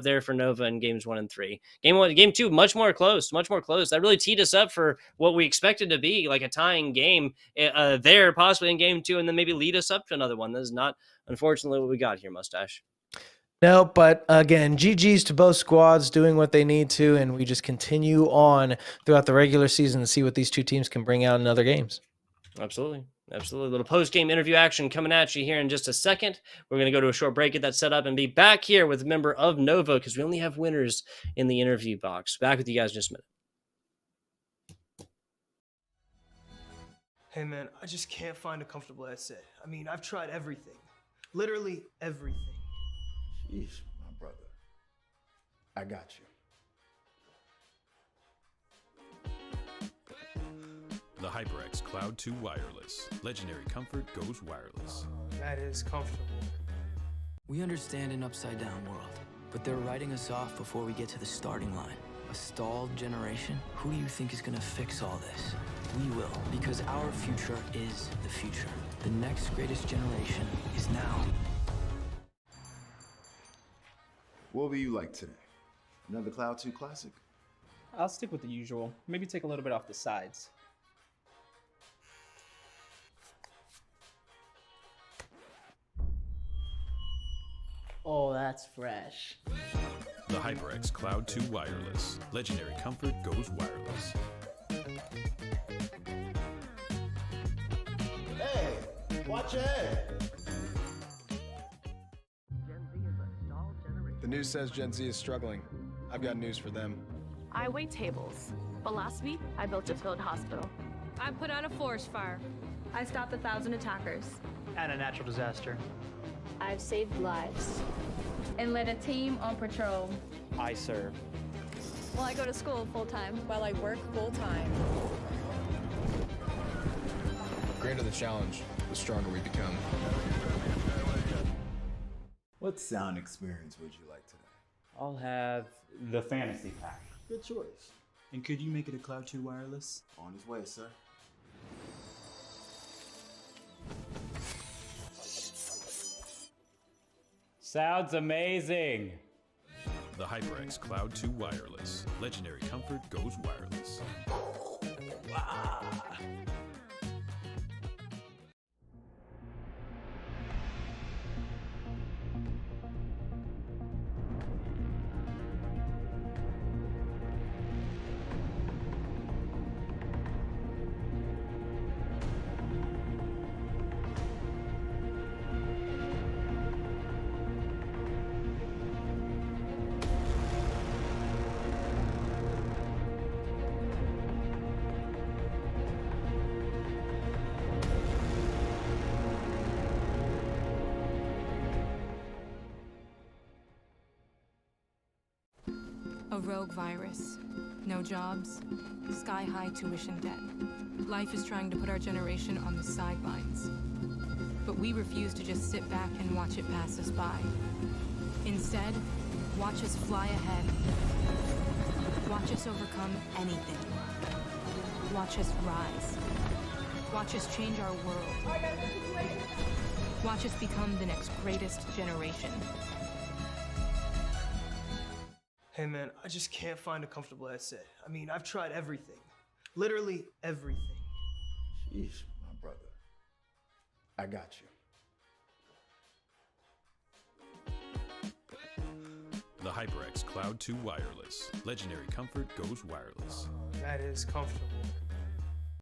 there for Nova in games 1 and 3. Game 2, much more close. That really teed us up for what we expected to be like a tying game there, possibly in game 2, and then maybe lead us up to another one. This is not, unfortunately, what we got here, Mustache. No, but again, GG's to both squads doing what they need to, and we just continue on throughout the regular season to see what these two teams can bring out in other games. Absolutely. Absolutely. A little post-game interview action coming at you here in just a second. We're going to go to a short break, get that set up, and be back here with a member of Nova because we only have winners in the interview box. Back with you guys in just a minute. Hey man, I just can't find a comfortable headset. I mean, I've tried everything. Literally everything. Sheesh, my brother. I got you. The HyperX Cloud 2 Wireless. Legendary comfort goes wireless. That is comfortable. We understand an upside-down world, but they're writing us off before we get to the starting line. A stalled generation? Who do you think is gonna fix all this? We will, because our future is the future. The next greatest generation is now. What will you like today? Another Cloud 2 classic? I'll stick with the usual. Maybe take a little bit off the sides. Oh, that's fresh. The HyperX Cloud 2 Wireless. Legendary comfort goes wireless. Hey, watch your head. The news says Gen Z is struggling. I've got news for them. I wait tables. But last week, I built a field hospital. I put out a forest fire. I stopped 1,000 attackers. And a natural disaster. I've saved lives and led a team on patrol. I serve. Well, I go to school full time. While I work full time. The greater the challenge, the stronger we become. What sound experience would you like today? I'll have the fantasy pack. Good choice. And could you make it a Cloud 2 Wireless? On his way, sir. Sounds amazing. The HyperX Cloud 2 Wireless. Legendary comfort goes wireless. A rogue virus. No jobs. Sky-high tuition debt. Life is trying to put our generation on the sidelines. But we refuse to just sit back and watch it pass us by. Instead, watch us fly ahead. Watch us overcome anything. Watch us rise. Watch us change our world. Watch us become the next greatest generation. Hey man, I just can't find a comfortable headset. I mean, I've tried everything. Literally everything. Sheesh, my brother. I got you. The HyperX Cloud 2 Wireless. Legendary comfort goes wireless. That is comfortable.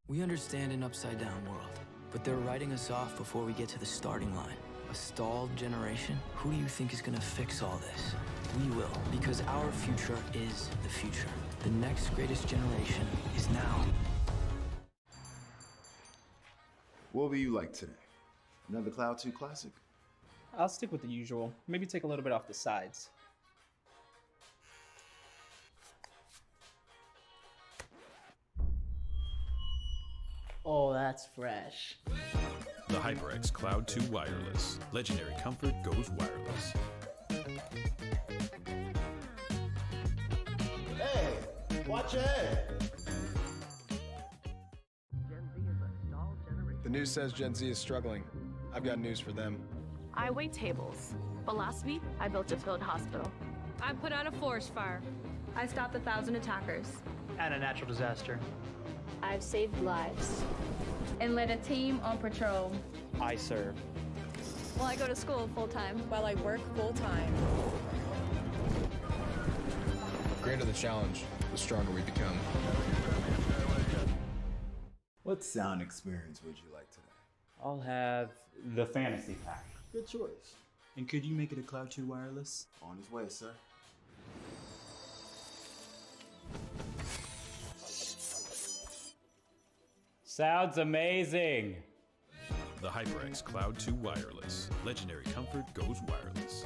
We understand an upside-down world, but they're writing us off before we get to the starting line. A stalled generation? Who do you think is gonna fix all this? We will, because our future is the future. The next greatest generation is now. What will you like today? Another Cloud 2 classic? I'll stick with the usual. Maybe take a little bit off the sides. Oh, that's fresh. The HyperX Cloud 2 Wireless. Legendary comfort goes wireless. Hey, watch your head. The news says Gen Z is struggling. I've got news for them. I wait tables. But last week, I built a field hospital. I put out a forest fire. I stopped 1,000 attackers. And a natural disaster. I've saved lives and led a team on patrol. I serve. Well, I go to school full time. While I work full time. The greater the challenge, the stronger we become. What sound experience would you like today? I'll have the fantasy pack. Good choice. And could you make it a Cloud 2 wireless? On his way, sir. Sounds amazing. The HyperX Cloud 2 Wireless. Legendary comfort goes wireless.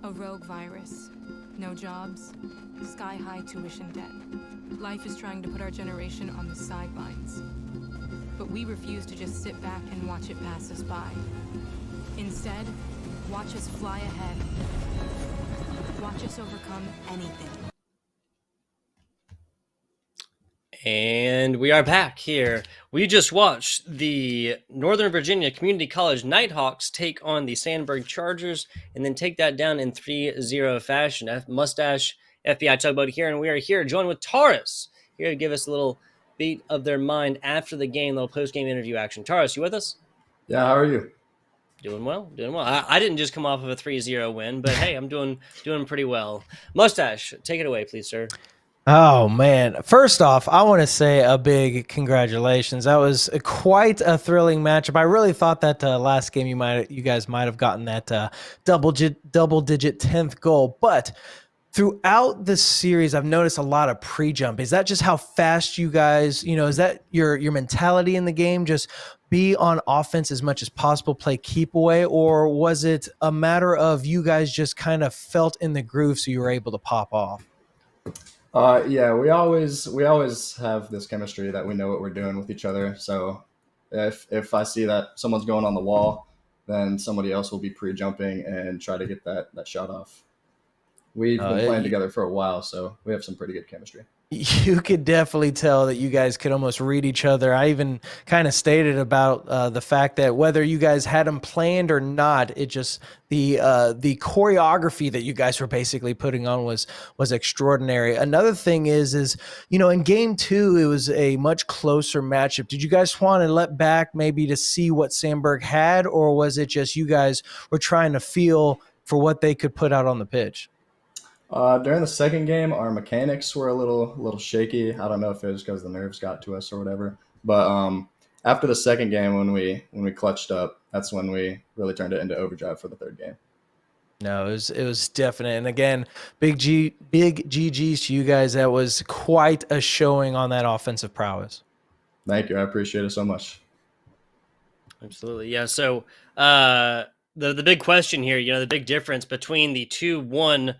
A rogue virus. No jobs. Sky-high tuition debt. Life is trying to put our generation on the sidelines. But we refuse to just sit back and watch it pass us by. Instead, watch us fly ahead. Watch us overcome anything. And we are back here. We just watched the Northern Virginia Community College Nighthawks take on the Sandburg Chargers and then take that down in 3-0 fashion. Mustache FBI Tugboat here, and we are here joined with Taurus here to give us a little beat of their mind after the game, little post-game interview action. Taurus, you with us? Yeah, how are you? Doing well, doing well. I didn't just come off of a 3-0 win, but hey, I'm doing pretty well. Mustache, take it away, please, sir. Oh, man. First off, I want to say a big congratulations. That was quite a thrilling matchup. I really thought that last game you guys might have gotten that double-digit 10th goal. But throughout the series, I've noticed a lot of pre-jump. Is that just how fast you guys, is that your mentality in the game? Just be on offense as much as possible, play keep away? Or was it a matter of you guys just kind of felt in the groove so you were able to pop off? Yeah, we always have this chemistry that we know what we're doing with each other. So if I see that someone's going on the wall, then somebody else will be pre-jumping and try to get that shot off. We've been playing together for a while, so we have some pretty good chemistry. You could definitely tell that you guys could almost read each other. I even kind of stated about the fact that whether you guys had them planned or not, it just the choreography that you guys were basically putting on was extraordinary. Another thing is in game 2 it was a much closer matchup. Did you guys want to let back maybe to see what Sandburg had, or was it just you guys were trying to feel for what they could put out on the pitch? During the second game, our mechanics were a little shaky. I don't know if it was because the nerves got to us or whatever. But after the second game, when we clutched up, that's when we really turned it into overdrive for the third game. No, it was definite. And again, big GGs to you guys. That was quite a showing on that offensive prowess. Thank you. I appreciate it so much. Absolutely. Yeah. So the big question here, the big difference between the 2-1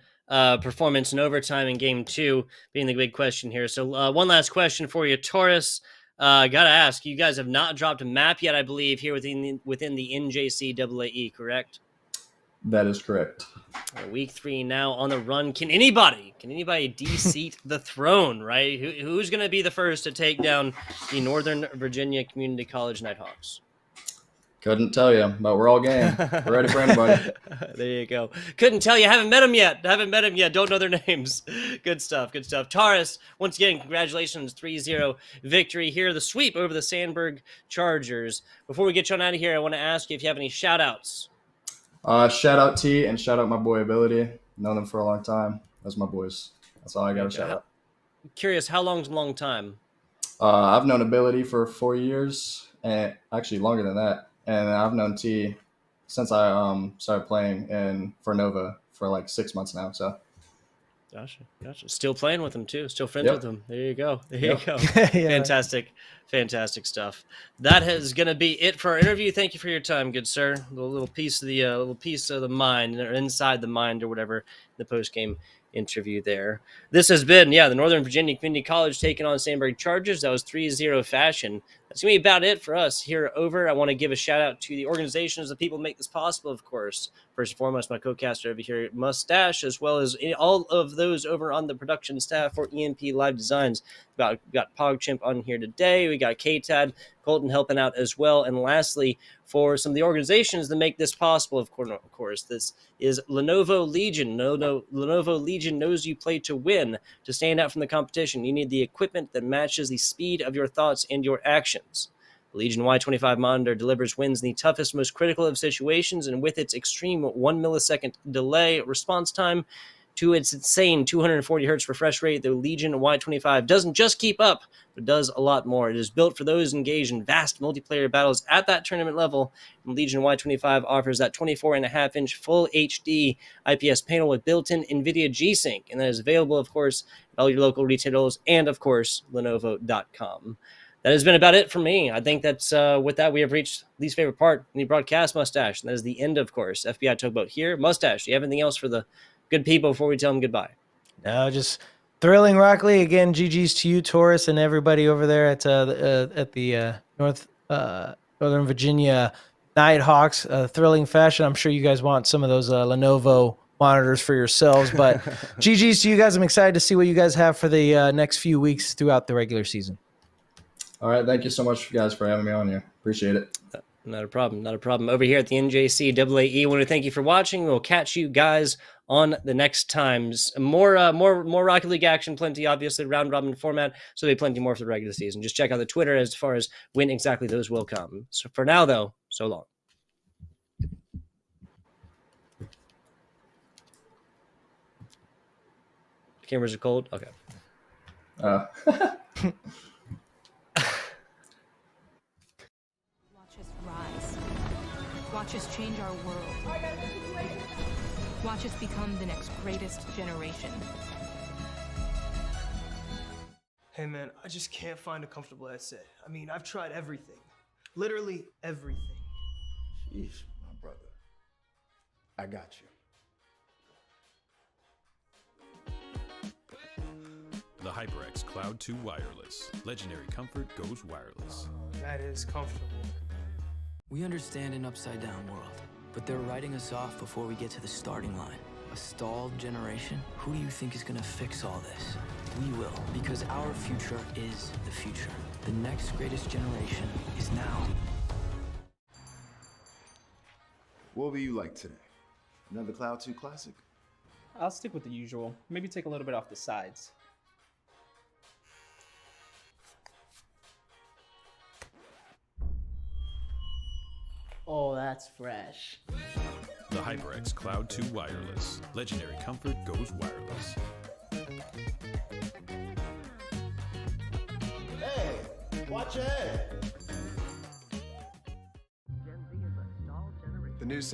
performance in overtime in game 2 being the big question here. So one last question for you, Taurus. Gotta ask, you guys have not dropped a map yet, I believe, here within the NJCAAE, correct? That is correct. Week 3 now on the run. Can anybody de-seat the throne, right? Who's going to be the first to take down the Northern Virginia Community College Nighthawks? Couldn't tell you, but we're all game. We're ready for anybody. There you go. Couldn't tell you. Haven't met them yet. Don't know their names. Good stuff. Taurus, once again, congratulations. 3-0 victory here. The sweep over the Sandburg Chargers. Before we get you on out of here, I want to ask you if you have any shout-outs. Shout out T and shout out my boy Ability. Known them for a long time. Those are my boys. That's all I got to shout out. Curious, how long's a long time? I've known Ability for 4 years, and actually longer than that. And I've known T since I started playing for Nova for like 6 months now. So, gotcha. Still playing with him too. Still friends with him. There you go. You go. Yeah. Fantastic stuff. That is going to be it for our interview. Thank you for your time, good sir. A little piece of the mind, or inside the mind, or whatever. The post game interview there. This has been the Northern Virginia Community College taking on Sandburg Chargers. That was 3-0 fashion. That's going to be about it for us here over. I want to give a shout out to the organizations, the people who make this possible, of course. First and foremost, my co-caster over here, Mustache, as well as all of those over on the production staff for EMP Live Designs. We got PogChimp on here today. We got KTAD, Colton helping out as well. And lastly, for some of the organizations that make this possible, of course, this is Lenovo Legion. Lenovo Legion knows you play to win. To stand out from the competition, you need the equipment that matches the speed of your thoughts and your actions. The Legion Y25 monitor delivers wins in the toughest, most critical of situations, and with its extreme 1 millisecond delay response time to its insane 240 hertz refresh rate, the Legion Y25 doesn't just keep up, but does a lot more. It is built for those engaged in vast multiplayer battles at that tournament level, and Legion Y25 offers that 24.5-inch full HD IPS panel with built-in NVIDIA G-Sync, and that is available, of course, at all your local retailers and, of course, Lenovo.com. That has been about it for me. I think that's with that, we have reached least favorite part in the broadcast, Mustache. And that is the end, of course. FBI Tugboat here. Mustache, do you have anything else for the good people before we tell them goodbye? No, just thrilling, Rock Lee. Again, GG's to you, Taurus, and everybody over there at the Northern Virginia Nighthawks. Thrilling fashion. I'm sure you guys want some of those Lenovo monitors for yourselves. But GG's to you guys. I'm excited to see what you guys have for the next few weeks throughout the regular season. All right. Thank you so much, guys, for having me on here. Appreciate it. Not a problem. Not a problem. Over here at the NJCAAE, I want to thank you for watching. We'll catch you guys on the next times. More Rocket League action, plenty, obviously, round robin format. So there'll be plenty more for the regular season. Just check out the Twitter as far as when exactly those will come. So for now, though, so long. Cameras are cold? Okay. Watch us change our world. Watch us become the next greatest generation. Hey man, I just can't find a comfortable headset. I mean, I've tried everything. Literally everything. Sheesh, my brother. I got you. The HyperX Cloud 2 Wireless. Legendary comfort goes wireless. That is comfortable. We understand an upside-down world, but they're writing us off before we get to the starting line. A stalled generation? Who do you think is gonna fix all this? We will, because our future is the future. The next greatest generation is now. What will you like today? Another Cloud 2 classic? I'll stick with the usual. Maybe take a little bit off the sides. Oh, that's fresh. The HyperX Cloud 2 Wireless. Legendary comfort goes wireless. Hey, watch your head. The news says